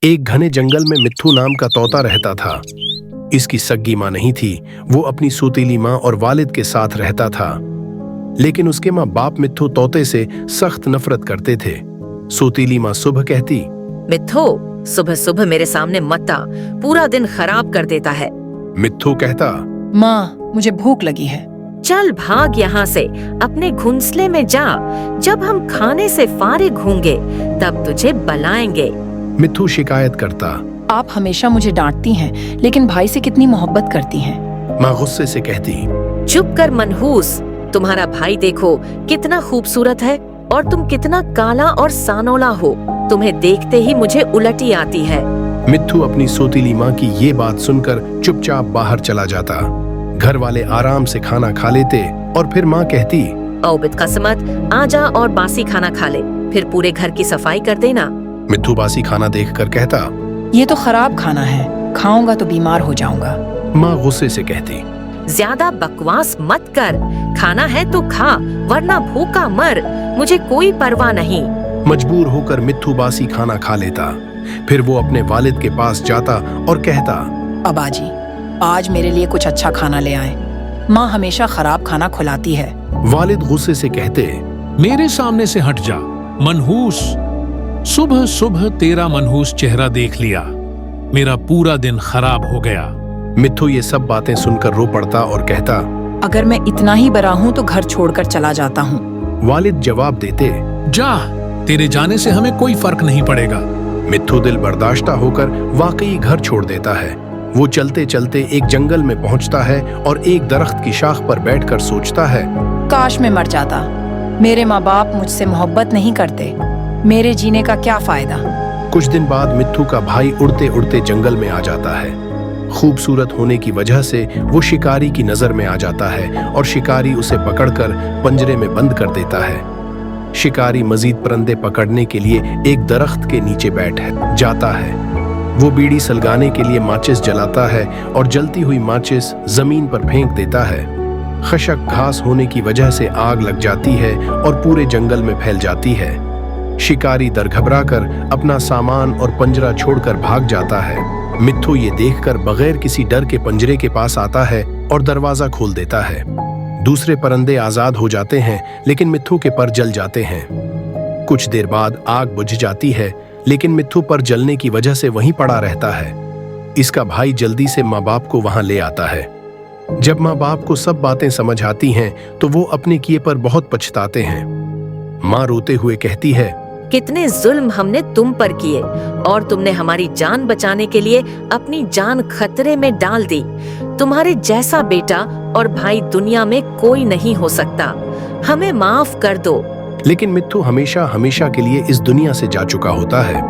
एक घने जंगल में मिट्ठू नाम का तोता रहता था। इसकी सग्गी माँ नहीं थी। वो अपनी सौतीली माँ और वालिद के साथ रहता था, लेकिन उसके माँ बाप मिट्ठू तोते से सख्त नफरत करते थे। सौतीली माँ सुबह कहती, मिट्ठू सुबह सुबह मेरे सामने मत आ, पूरा दिन खराब कर देता है। मिट्ठू कहता, माँ मुझे भूख लगी है। चल भाग यहाँ से, अपने घोंसले में जा। जब हम खाने से फारिग होंगे तब तुझे बुलाएंगे। मिट्ठू शिकायत करता, आप हमेशा मुझे डांटती हैं, लेकिन भाई से कितनी मोहब्बत करती हैं। माँ गुस्से से कहती, चुप कर मनहूस, तुम्हारा भाई देखो कितना खूबसूरत है और तुम कितना काला और सानौला हो। तुम्हें देखते ही मुझे उलटी आती है। मिट्ठू अपनी सौतीली माँ की ये बात सुनकर चुपचाप बाहर चला जाता। घर वाले आराम से खाना खा लेते और फिर माँ कहती, ओ बिदकस्मत, आजा और बासी खाना खा ले, फिर पूरे घर की सफाई कर देना। मिट्ठू बासी खाना देखकर कहता, ये तो खराब खाना है, खाऊंगा तो बीमार हो जाऊंगा। माँ गुस्से से कहती, ज्यादा बकवास मत कर, खाना है तो खा, वरना भूखा मर, मुझे कोई परवाह नहीं। मजबूर होकर मिट्ठू बासी खाना खा लेता। फिर वो अपने वालिद के पास जाता और कहता, अब्बा जी, आज मेरे लिए कुछ अच्छा खाना ले आए। माँ हमेशा खराब खाना खिलाती है। वालिद गुस्से से कहते, मेरे सामने से हट जा मनहूस। सुबह सुबह तेरा मनहूस चेहरा देख लिया, मेरा पूरा दिन खराब हो गया। मिट्ठू ये सब बातें सुनकर रो पड़ता और कहता, अगर मैं इतना ही बड़ा हूँ तो घर छोड़कर चला जाता हूँ। वालिद जवाब देते, जा, तेरे जाने से हमें कोई फर्क नहीं पड़ेगा। मिट्ठू दिल बर्दाश्ता होकर वाकई घर छोड़ देता है। वो चलते चलते एक जंगल में पहुंचता है और एक दरख्त की शाख पर बैठकर सोचता है, काश मैं मर जाता। मेरे माँ बाप मुझसे मोहब्बत नहीं करते, मेरे जीने का क्या फायदा। कुछ दिन बाद मिट्ठू का भाई उड़ते उड़ते जंगल में आ जाता है। खूबसूरत होने की वजह से वो शिकारी की नजर में आ जाता है और शिकारी उसे पकड़कर पंजरे में बंद कर देता है। शिकारी मजीद परिंदे पकड़ने के लिए एक दरख्त के नीचे बैठ जाता है। वो बीड़ी सलगाने के लिए माचिस जलाता है और जलती हुई माचिस जमीन पर फेंक देता है। खशक घास होने की वजह से आग लग जाती है और पूरे जंगल में फैल जाती है। शिकारी डर घबराकर अपना सामान और पंजरा छोड़कर भाग जाता है। मिट्ठू ये देखकर बगैर किसी डर के पंजरे के पास आता है और दरवाजा खोल देता है। दूसरे परिंदे आजाद हो जाते हैं, लेकिन मिट्ठू के पर जल जाते हैं। कुछ देर बाद आग बुझ जाती है, लेकिन मिट्ठू पर जलने की वजह से वहीं पड़ा रहता है। इसका भाई जल्दी से माँ बाप को वहां ले आता है। जब माँ बाप को सब बातें समझ आती हैं, तो वो अपने किए पर बहुत पछताते हैं। माँ रोते हुए कहती है, कितने जुल्म हमने तुम पर किए और तुमने हमारी जान बचाने के लिए अपनी जान खतरे में डाल दी। तुम्हारे जैसा बेटा और भाई दुनिया में कोई नहीं हो सकता, हमें माफ कर दो। लेकिन मिट्ठू हमेशा हमेशा के लिए इस दुनिया से जा चुका होता है।